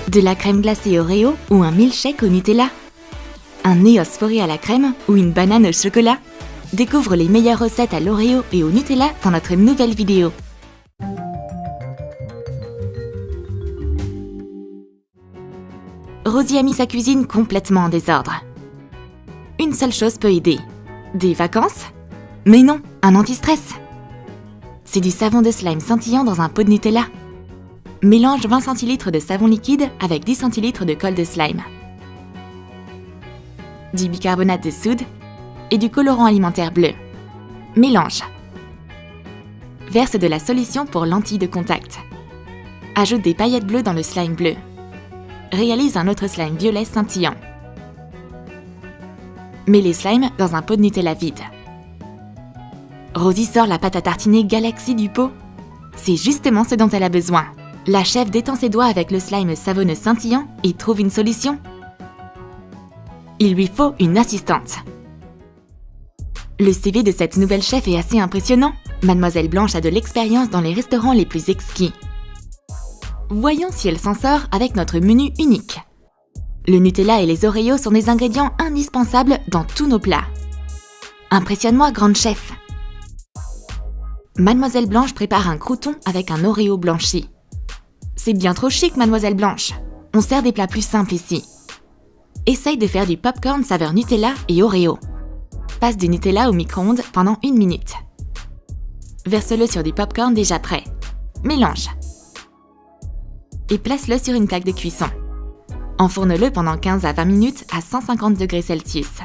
De la crème glacée Oreo ou un milkshake au Nutella? Un Néos foré à la crème ou une banane au chocolat? Découvre les meilleures recettes à l'Oreo et au Nutella dans notre nouvelle vidéo. Rosie a mis sa cuisine complètement en désordre. Une seule chose peut aider. Des vacances? Mais non, un anti-stress. C'est du savon de slime scintillant dans un pot de Nutella. Mélange 20 cl de savon liquide avec 10 cl de colle de slime, du bicarbonate de soude et du colorant alimentaire bleu. Mélange. Verse de la solution pour lentilles de contact. Ajoute des paillettes bleues dans le slime bleu. Réalise un autre slime violet scintillant. Mets les slimes dans un pot de Nutella vide. Rosie sort la pâte à tartiner Galaxy du pot. C'est justement ce dont elle a besoin. La chef détend ses doigts avec le slime savonneux scintillant et trouve une solution. Il lui faut une assistante. Le CV de cette nouvelle chef est assez impressionnant. Mademoiselle Blanche a de l'expérience dans les restaurants les plus exquis. Voyons si elle s'en sort avec notre menu unique. Le Nutella et les Oreos sont des ingrédients indispensables dans tous nos plats. Impressionne-moi, grande chef. Mademoiselle Blanche prépare un crouton avec un Oreo blanchi. C'est bien trop chic, Mademoiselle Blanche. On sert des plats plus simples ici. Essaye de faire du popcorn saveur Nutella et Oreo. Passe du Nutella au micro-ondes pendant 1 minute. Verse-le sur du popcorn déjà prêt. Mélange. Et place-le sur une plaque de cuisson. Enfourne-le pendant 15 à 20 minutes à 150 degrés Celsius.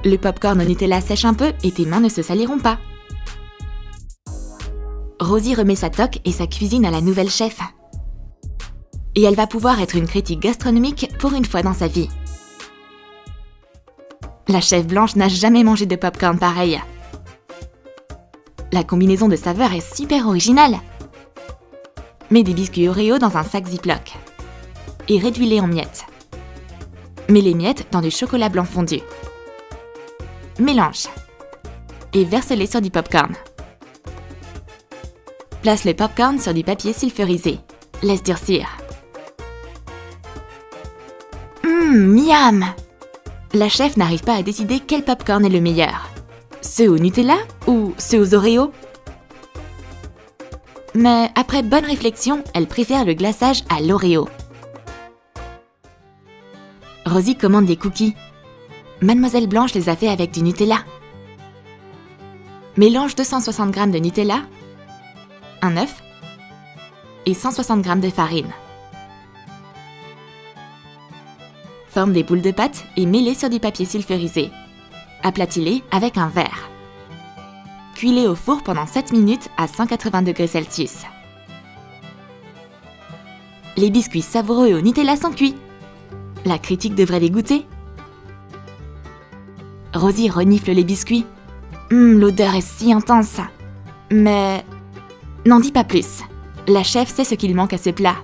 Le popcorn au Nutella sèche un peu et tes mains ne se saliront pas. Rosie remet sa toque et sa cuisine à la nouvelle chef. Et elle va pouvoir être une critique gastronomique pour une fois dans sa vie. La chef Blanche n'a jamais mangé de popcorn pareil. La combinaison de saveurs est super originale. Mets des biscuits Oreo dans un sac Ziploc et réduis-les en miettes. Mets les miettes dans du chocolat blanc fondu. Mélange et verse-les sur du popcorn. Place le popcorn sur du papier sulfurisé. Laisse durcir. Miam! La chef n'arrive pas à décider quel popcorn est le meilleur. Ceux au Nutella ou ceux aux Oreos? Mais après bonne réflexion, elle préfère le glaçage à l'Oreo. Rosie commande des cookies. Mademoiselle Blanche les a fait avec du Nutella. Mélange 260 g de Nutella, un œuf et 160 g de farine. Forme des boules de pâte et mets-les sur du papier sulfurisé. Aplatis-les avec un verre. Cuis-les au four pendant 7 minutes à 180 degrés Celsius. Les biscuits savoureux au Nutella sont cuits. La critique devrait les goûter. Rosie renifle les biscuits. L'odeur est si intense. Mais n'en dis pas plus. La chef sait ce qu'il manque à ce plat.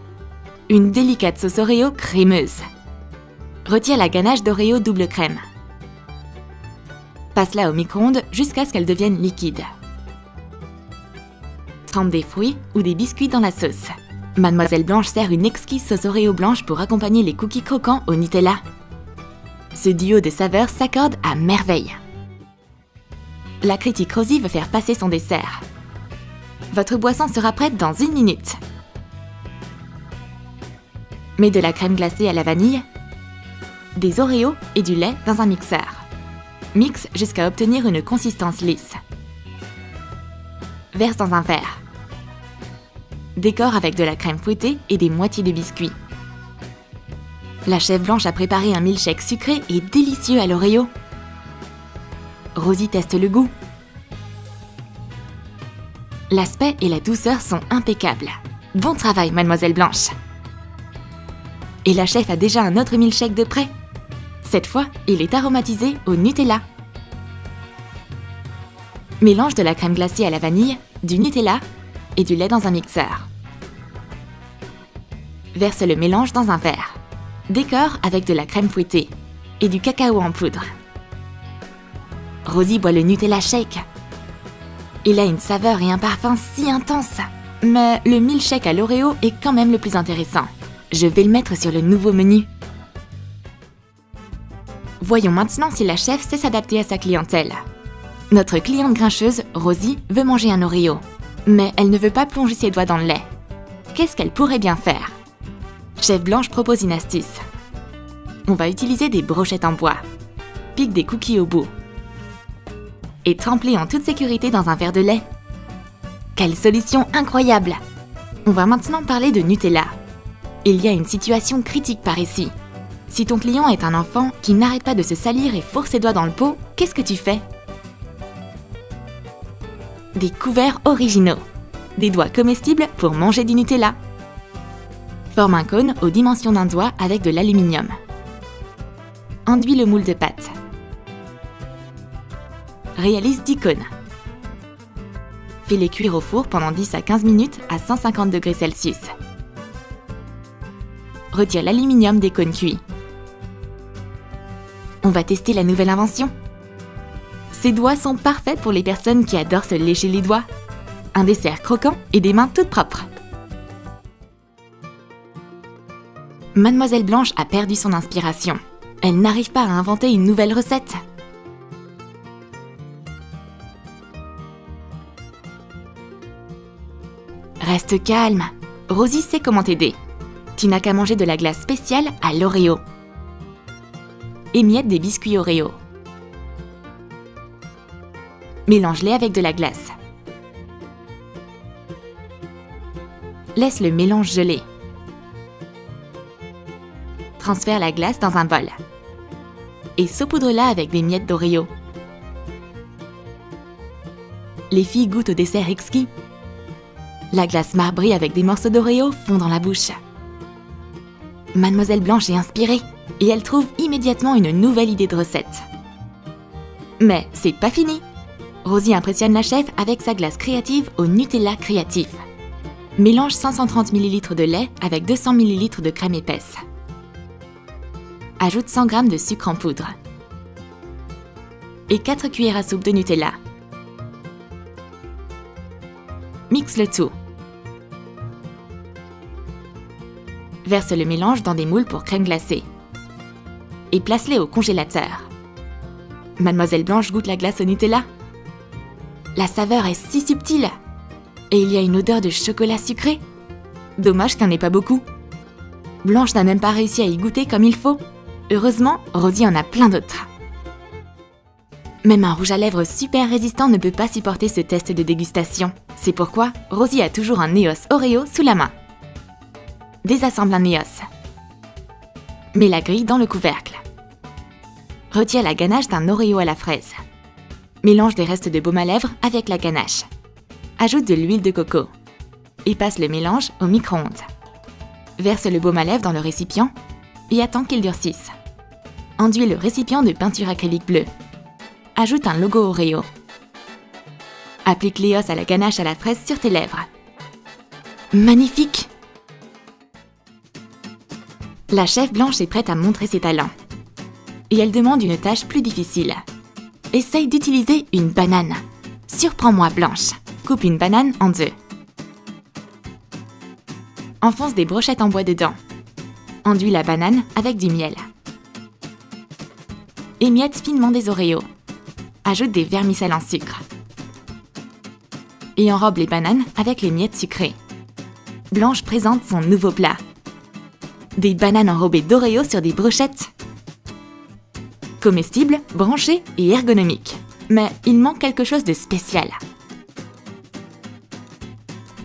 Une délicate sauce Oreo crémeuse. Retire la ganache d'Oreo double crème. Passe-la au micro-ondes jusqu'à ce qu'elle devienne liquide. Trempe des fruits ou des biscuits dans la sauce. Mademoiselle Blanche sert une exquise sauce Oreo blanche pour accompagner les cookies croquants au Nutella. Ce duo de saveurs s'accorde à merveille. La critique Rosie veut faire passer son dessert. Votre boisson sera prête dans 1 minute. Mets de la crème glacée à la vanille, des Oreos et du lait dans un mixeur. Mixe jusqu'à obtenir une consistance lisse. Verse dans un verre. Décore avec de la crème fouettée et des moitiés de biscuits. La chef Blanche a préparé un milkshake sucré et délicieux à l'Oreo. Rosie teste le goût. L'aspect et la douceur sont impeccables. Bon travail, Mademoiselle Blanche. Et la chef a déjà un autre milkshake de prêt. Cette fois, il est aromatisé au Nutella. Mélange de la crème glacée à la vanille, du Nutella et du lait dans un mixeur. Verse le mélange dans un verre. Décore avec de la crème fouettée et du cacao en poudre. Rosie boit le Nutella Shake. Il a une saveur et un parfum si intenses. Mais le milkshake à l'Oreo est quand même le plus intéressant. Je vais le mettre sur le nouveau menu. Voyons maintenant si la chef sait s'adapter à sa clientèle. Notre cliente grincheuse, Rosie, veut manger un Oreo. Mais elle ne veut pas plonger ses doigts dans le lait. Qu'est-ce qu'elle pourrait bien faire? Chef Blanche propose une astuce. On va utiliser des brochettes en bois. Pique des cookies au bout. Et trempe-les en toute sécurité dans un verre de lait. Quelle solution incroyable! On va maintenant parler de Nutella. Il y a une situation critique par ici. Si ton client est un enfant qui n'arrête pas de se salir et fourre ses doigts dans le pot, qu'est-ce que tu fais? Des couverts originaux. Des doigts comestibles pour manger du Nutella. Forme un cône aux dimensions d'un doigt avec de l'aluminium. Enduis le moule de pâte. Réalise 10 cônes. Fais-les cuire au four pendant 10 à 15 minutes à 150 degrés Celsius. Retire l'aluminium des cônes cuits. On va tester la nouvelle invention. Ces doigts sont parfaits pour les personnes qui adorent se lécher les doigts. Un dessert croquant et des mains toutes propres. Mademoiselle Blanche a perdu son inspiration. Elle n'arrive pas à inventer une nouvelle recette. Reste calme. Rosie sait comment t'aider. Tu n'as qu'à manger de la glace spéciale à l'Oreo. Émiette des biscuits Oreo. Mélange-les avec de la glace. Laisse le mélange geler. Transfère la glace dans un bol. Et saupoudre-la avec des miettes d'Oreo. Les filles goûtent au dessert exquis. La glace marbrée avec des morceaux d'Oreo fond dans la bouche. Mademoiselle Blanche est inspirée et elle trouve immédiatement une nouvelle idée de recette. Mais c'est pas fini. Rosie impressionne la chef avec sa glace créative au Nutella créatif. Mélange 530 ml de lait avec 200 ml de crème épaisse. Ajoute 100 g de sucre en poudre. Et 4 cuillères à soupe de Nutella. Mixe le tout. Verse le mélange dans des moules pour crème glacée. Et place-les au congélateur. Mademoiselle Blanche goûte la glace au Nutella. La saveur est si subtile. Et il y a une odeur de chocolat sucré. Dommage qu'il n'y en ait pas beaucoup. Blanche n'a même pas réussi à y goûter comme il faut. Heureusement, Rosie en a plein d'autres. Même un rouge à lèvres super résistant ne peut pas supporter ce test de dégustation. C'est pourquoi Rosie a toujours un Neos Oreo sous la main. Désassemble un Neos. Mets la grille dans le couvercle. Retire la ganache d'un Oreo à la fraise. Mélange des restes de baume à lèvres avec la ganache. Ajoute de l'huile de coco. Et passe le mélange au micro-ondes. Verse le baume à lèvres dans le récipient et attends qu'il durcisse. Enduis le récipient de peinture acrylique bleue. Ajoute un logo Oreo. Applique l'Eos à la ganache à la fraise sur tes lèvres. Magnifique! La chef Blanche est prête à montrer ses talents. Et elle demande une tâche plus difficile. Essaye d'utiliser une banane. Surprends-moi, Blanche. Coupe une banane en deux. Enfonce des brochettes en bois dedans. Enduis la banane avec du miel. Émiette finement des Oreos. Ajoute des vermicelles en sucre. Et enrobe les bananes avec les miettes sucrées. Blanche présente son nouveau plat. Des bananes enrobées d'Oreos sur des brochettes. Comestible, branché et ergonomique. Mais il manque quelque chose de spécial.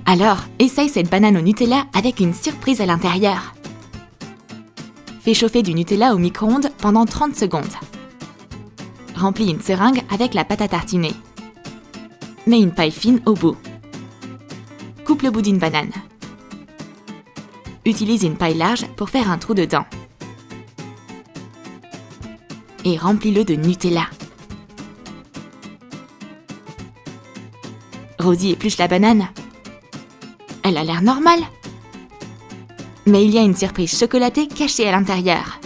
Alors, essaye cette banane au Nutella avec une surprise à l'intérieur. Fais chauffer du Nutella au micro-ondes pendant 30 secondes. Remplis une seringue avec la pâte à tartiner. Mets une paille fine au bout. Coupe le bout d'une banane. Utilise une paille large pour faire un trou dedans. Et remplis-le de Nutella. Rosie épluche la banane. Elle a l'air normale. Mais il y a une surprise chocolatée cachée à l'intérieur.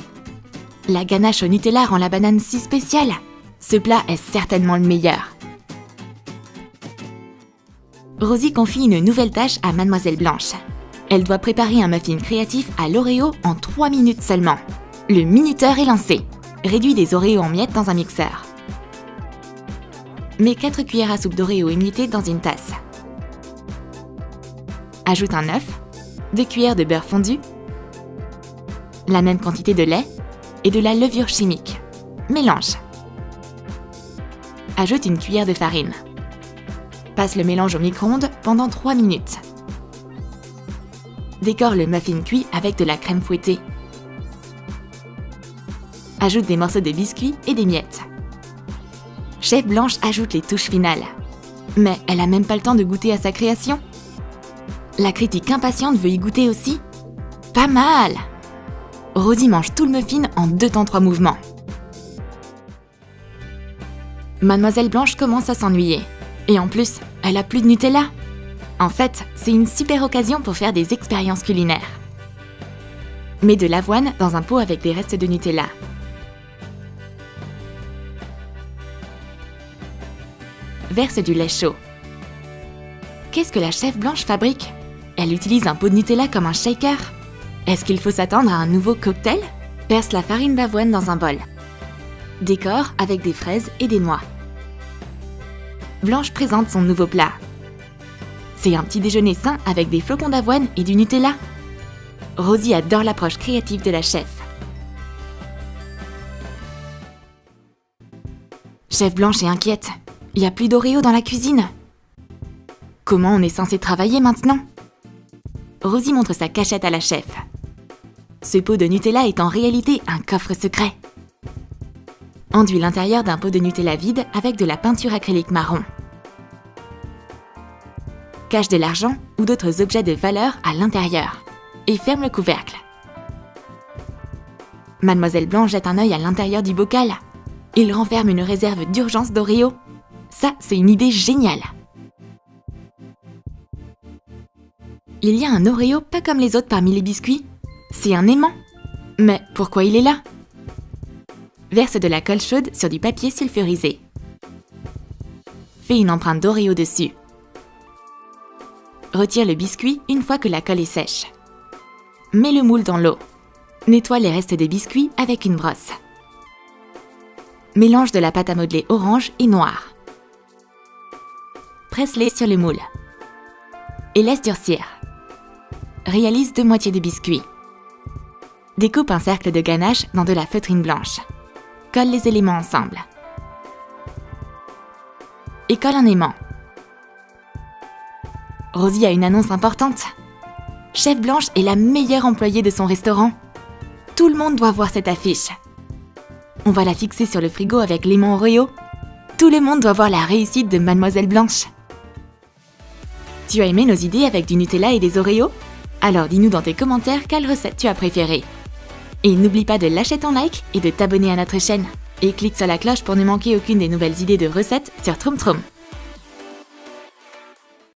La ganache au Nutella rend la banane si spéciale. Ce plat est certainement le meilleur. Rosie confie une nouvelle tâche à Mademoiselle Blanche. Elle doit préparer un muffin créatif à l'Oreo en 3 minutes seulement. Le minuteur est lancé. Réduis des Oreos en miettes dans un mixeur. Mets 4 cuillères à soupe d'Oreo émiettées dans une tasse. Ajoute un œuf, 2 cuillères de beurre fondu, la même quantité de lait et de la levure chimique. Mélange. Ajoute une cuillère de farine. Passe le mélange au micro-ondes pendant 3 minutes. Décore le muffin cuit avec de la crème fouettée. Ajoute des morceaux de biscuits et des miettes. Chef Blanche ajoute les touches finales. Mais elle a même pas le temps de goûter à sa création. La critique impatiente veut y goûter aussi. Pas mal! Rosie mange tout le muffin en 2 temps 3 mouvements. Mademoiselle Blanche commence à s'ennuyer. Et en plus, elle a plus de Nutella. En fait, c'est une super occasion pour faire des expériences culinaires. Mets de l'avoine dans un pot avec des restes de Nutella. Verse du lait chaud. Qu'est-ce que la chef Blanche fabrique? Elle utilise un pot de Nutella comme un shaker. Est-ce qu'il faut s'attendre à un nouveau cocktail? Verse la farine d'avoine dans un bol. Décore avec des fraises et des noix. Blanche présente son nouveau plat. C'est un petit déjeuner sain avec des flocons d'avoine et du Nutella. Rosie adore l'approche créative de la chef. Chef Blanche est inquiète. Il n'y a plus d'Oreo dans la cuisine. Comment on est censé travailler maintenant? Rosie montre sa cachette à la chef. Ce pot de Nutella est en réalité un coffre secret. Enduis l'intérieur d'un pot de Nutella vide avec de la peinture acrylique marron. Cache de l'argent ou d'autres objets de valeur à l'intérieur et ferme le couvercle. Mademoiselle Blanche jette un œil à l'intérieur du bocal. Il renferme une réserve d'urgence d'Oreo. Ça, c'est une idée géniale. Il y a un Oreo pas comme les autres parmi les biscuits. C'est un aimant. Mais pourquoi il est là? Verse de la colle chaude sur du papier sulfurisé. Fais une empreinte d'Oreo dessus. Retire le biscuit une fois que la colle est sèche. Mets le moule dans l'eau. Nettoie les restes des biscuits avec une brosse. Mélange de la pâte à modeler orange et noire. Presse-les sur le moule. Et laisse durcir. Réalise 2 moitiés de biscuits. Découpe un cercle de ganache dans de la feutrine blanche. Colle les éléments ensemble. Et colle un aimant. Rosie a une annonce importante. Chef Blanche est la meilleure employée de son restaurant. Tout le monde doit voir cette affiche. On va la fixer sur le frigo avec l'aimant Oreo. Tout le monde doit voir la réussite de Mademoiselle Blanche. Tu as aimé nos idées avec du Nutella et des Oreos? Alors dis-nous dans tes commentaires quelle recette tu as préférée. Et n'oublie pas de lâcher ton like et de t'abonner à notre chaîne. Et clique sur la cloche pour ne manquer aucune des nouvelles idées de recettes sur Troom Troom.